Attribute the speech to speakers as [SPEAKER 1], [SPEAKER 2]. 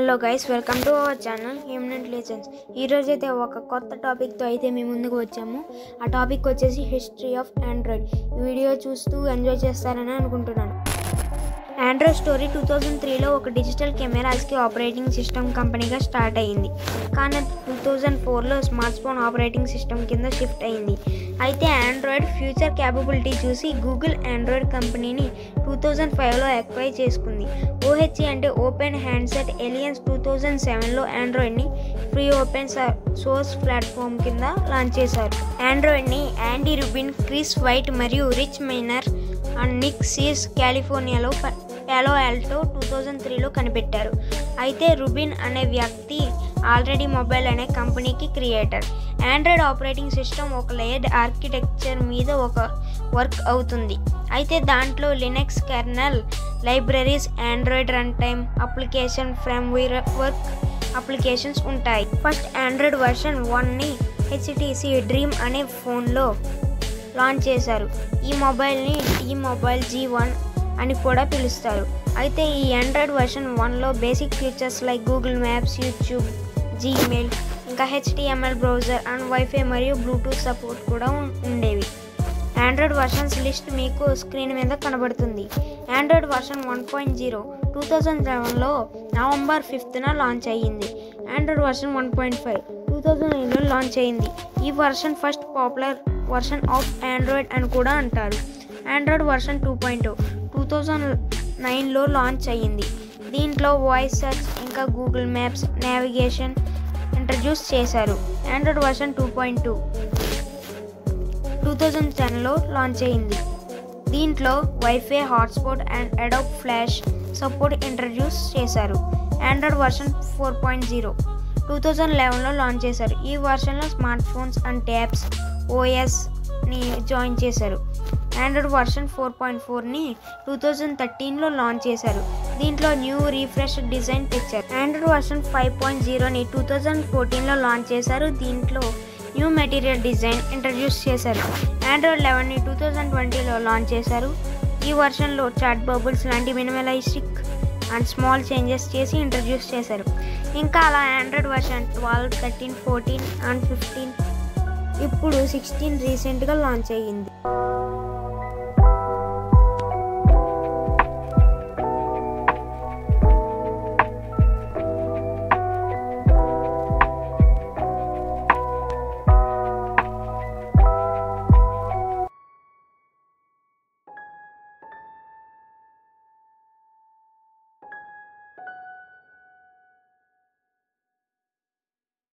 [SPEAKER 1] Hello guys, welcome to our channel human legends. ఈరోజు అయితే ఒక కొత్త టాపిక్తో అయితే మీ ముందుకు వచ్చాము. ఆ టాపిక్ వచ్చేసి హిస్టరీ ఆఫ్ ఆండ్రాయిడ్. ఈ వీడియో చూస్తూ ఎంజాయ్ చేస్తారని అనుకుంటున్నాను. ఆండ్రాయిడ్ స్టోరీ 2003లో ఒక డిజిటల్ కెమెరాస్కి ఆపరేటింగ్ సిస్టమ్ కంపెనీగా స్టార్ట్ అయ్యింది. కానీ 2004లో స్మార్ట్ ఫోన్ ఆపరేటింగ్ సిస్టమ్ కింద షిఫ్ట్ అయింది. అయితే ఆండ్రాయిడ్ ఫ్యూచర్ క్యాపబిలిటీ చూసి గూగుల్ ఆండ్రాయిడ్ కంపెనీని 2005లో అక్వైర్ చేసుకుంది. OHE అంటే ఓపెన్ హ్యాండ్సెట్ ఎలియన్స్ 2007లో ఆండ్రాయిడ్ని ఫ్రీ ఓపెన్ సోర్స్ ప్లాట్ఫామ్ కింద లాంచ్ చేశారు. ఆండ్రాయిడ్ని యాండీ రుబిన్, క్రిస్ వైట్ మరియు Rich Miner and Nick Sears కాలిఫోర్నియాలో Paulo Alto 2003లో కనిపెట్టారు. అయితే రుబిన్ అనే వ్యక్తి ఆల్రెడీ మొబైల్ అనే కంపెనీకి క్రియేటర్. ఆండ్రాయిడ్ ఆపరేటింగ్ సిస్టమ్ ఒక లేయర్డ్ ఆర్కిటెక్చర్ మీద ఒక వర్క్ అవుతుంది. అయితే దాంట్లో Linux kernel, libraries, Android run time, application framework applications ఉంటాయి. ఫస్ట్ ఆండ్రాయిడ్ వర్షన్ 1ని HTC డ్రీమ్ అనే ఫోన్లో లాంచ్ చేశారు. ఈ మొబైల్ని T-Mobile G1 అని కూడా పిలుస్తారు. అయితే ఈ ఆండ్రాయిడ్ వర్షన్ 1లో basic features like Google Maps, YouTube, Gmail, ఇంకా HTML బ్రౌజర్ అండ్ వైఫై మరియు బ్లూటూత్ సపోర్ట్ కూడా ఉండేవి. ఆండ్రాయిడ్ వర్షన్స్ లిస్ట్ మీకు స్క్రీన్ మీద కనబడుతుంది. ఆండ్రాయిడ్ వర్షన్ 1.0 2007లో నవంబర్ 5న లాంచ్ అయ్యింది. ఆండ్రాయిడ్ వర్షన్ 1.5 2009లో లాంచ్ అయ్యింది. ఈ version first popular version of Android అని కూడా అంటారు. ఆండ్రాయిడ్ వర్షన్ 2.0 2009లో లాంచ్ అయ్యింది. దీంట్లో వాయిస్ సెర్చ్ ఇంకా గూగుల్ మ్యాప్స్, నావిగేషన్ ఇంట్రడ్యూస్ చేశారు. ఆండ్రాయిడ్ వర్షన్ 2.2 2010లో లాంచ్ అయ్యింది. దీంట్లో WiFi, hotspot and Adobe Flash support introduce చేశారు. ఆండ్రాయిడ్ వర్షన్ 4.0 2011లో లాంచ్ చేశారు. ఈ వర్షన్లో స్మార్ట్ ఫోన్స్ అండ్ ట్యాబ్స్ OSని జాయిన్ చేశారు. ఆండ్రాయిడ్ వర్షన్ 4.4ని 2013లో లాంచ్ చేశారు. దీంట్లో న్యూ రీఫ్రెష్ డిజైన్ తెచ్చారు. ఆండ్రాయిడ్ వర్షన్ 5.0ని 2014లో లాంచ్ చేశారు. దీంట్లో న్యూ మెటీరియల్ డిజైన్ ఇంట్రడ్యూస్ చేశారు. ఆండ్రాయిడ్ 11ని 2020లో లాంచ్ చేశారు. ఈ వర్షన్లో చాట్ బబుల్స్ లాంటి మినిమలిస్టిక్ అండ్ స్మాల్ చేంజెస్ చేసి ఇంట్రడ్యూస్ చేశారు. ఇంకా అలా ఆండ్రాయిడ్ వర్షన్ 12, 13, 14 అండ్ 15 ఇప్పుడు 16 రీసెంట్గా లాంచ్ అయ్యింది.